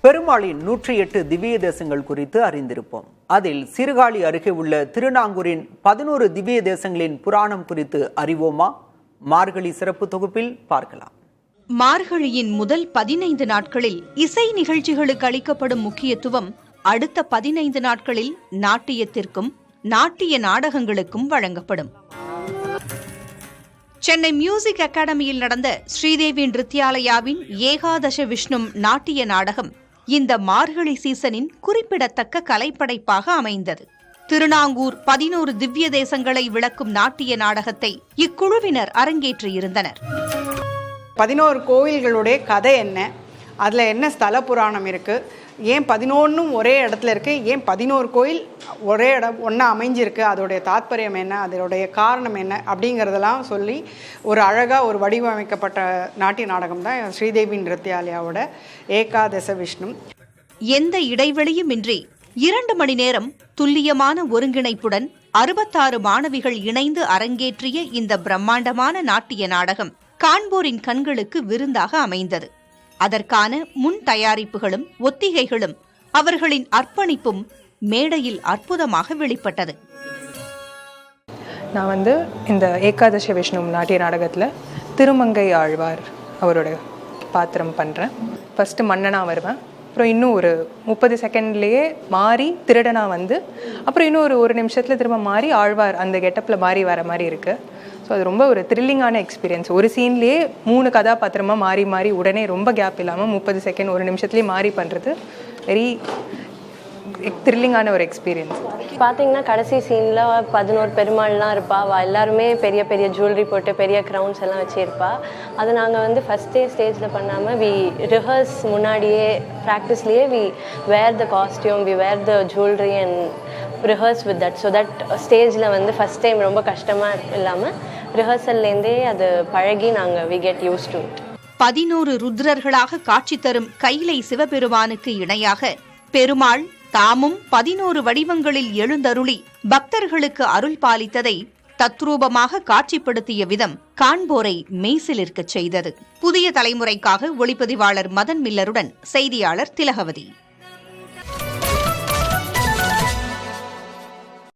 பெருமாளின் 108 திவ்ய தேசங்கள் குறித்து அறிந்திருப்போம். அதில் சீர்காழி அருகே உள்ள திருநாங்கூரின் 11 திவ்ய தேசங்களின் புராணம் குறித்து அறிவோமா? மார்கழி சிறப்பு தொகுப்பில் பார்க்கலாம். மார்கழியின் முதல் 15 நாட்களில் இசை நிகழ்ச்சிகளுக்கு அளிக்கப்படும் முக்கியத்துவம் அடுத்த 15 நாட்களில் நாட்டியத்திற்கும் நாட்டிய நாடகங்களுக்கும் வழங்கப்படும். சென்னை மியூசிக் அகாடமியில் நடந்த ஸ்ரீதேவி நிருத்யாலயாவின் ஏகாதச விஷ்ணும் நாட்டிய நாடகம் இந்த மார்கழி சீசனின் குறிப்பிடத்தக்க கலைப்படைப்பாக அமைந்தது. திருநாங்கூர் 11 திவ்ய தேசங்களை விளக்கும் நாட்டிய நாடகத்தை இக்குழுவினர் அரங்கேற்றியிருந்தனர். 11 கோவில்களுடைய கதை என்ன, அதில் என்ன ஸ்தல புராணம் இருக்குது, ஏன் 11ம் ஒரே இடத்துல இருக்குது, ஏன் 11 கோயில் ஒரே இடம் ஒன்றா அமைஞ்சிருக்கு, அதோடைய தாத்பரியம் என்ன, அதனுடைய காரணம் என்ன அப்படிங்கிறதெல்லாம் சொல்லி ஒரு அழகாக ஒரு வடிவமைக்கப்பட்ட நாட்டிய நாடகம் தான் ஸ்ரீதேவி நிருத்யாலயாவோட ஏகாதச விஷ்ணு. எந்த இடைவெளியும் இன்றி 2 மணி நேரம் துல்லியமான ஒருங்கிணைப்புடன் 66 மாணவிகள் இணைந்து அரங்கேற்றிய இந்த பிரம்மாண்டமான நாட்டிய நாடகம் காண்போரின் கண்களுக்கு விருந்தாக அமைந்தது. அதற்கான முன் தயாரிப்புகளும் ஒத்திகைகளும் அவர்களின் அர்ப்பணிப்பும் மேடையில் அற்புதமாக வெளிப்பட்டது. நான் இந்த ஏகாதச விஷ்ணு நாட்டிய நாடகத்தில் திருமங்கை ஆழ்வார் அவரோட பாத்திரம் பண்ணுறேன். ஃபஸ்ட்டு மன்னனா வருவேன், அப்புறம் இன்னும் ஒரு 30 செகண்ட்லேயே மாறி திருடனா அப்புறம் இன்னும் ஒரு நிமிஷத்தில் திரும்ப மாறி ஆழ்வார் அந்த கெட்டப்பில் மாறி வர மாதிரி இருக்குது. ஸோ அது ரொம்ப ஒரு த்ரில்லிங்கான எக்ஸ்பீரியன்ஸ். ஒரு சீன்லேயே 3 கதாபாத்திரமாக மாறி மாறி உடனே ரொம்ப கேப் இல்லாமல் 30 செகண்ட் ஒரு நிமிஷத்துலேயே மாறி பண்ணுறது வெரி த்ரில்லிங்கான ஒரு எக்ஸ்பீரியன்ஸ். பார்த்தீங்கன்னா கடைசி சீனில் 11 பெருமாள்லாம் இருப்பா. எல்லாருமே பெரிய பெரிய ஜுவல்லரி போட்டு பெரிய க்ரௌன்ஸ் எல்லாம் வச்சுருப்பா. அதை நாங்கள் ஃபஸ்ட்டே ஸ்டேஜில் பண்ணாமல் வி ரிஹர்ஸ் முன்னாடியே ப்ராக்டிஸ்லேயே we wear the costume, we wear the jewellery and rehearse with that. So that ஸ்டேஜில் ஃபஸ்ட் டைம் ரொம்ப கஷ்டமாக இல்லாமல் ரிஹர்சல்லேருந்தே அது பழகி நாங்கள் we get used to it. 11 ருத்ரர்களாக காட்சி தரும் கைலை சிவபெருமானுக்கு இணையாக பெருமாள் தாமும் 11 வடிவங்களில் எழுந்தருளி பக்தர்களுக்கு அருள் பாலித்ததை தத்ரூபமாக காட்சிப்படுத்திய விதம் காண்போரை மெய்சிலிர்க்கச் செய்தது. புதிய தலைமுறைக்காக ஒளிப்பதிவாளர் மதன் மில்லருடன் செய்தியாளர் திலகவதி.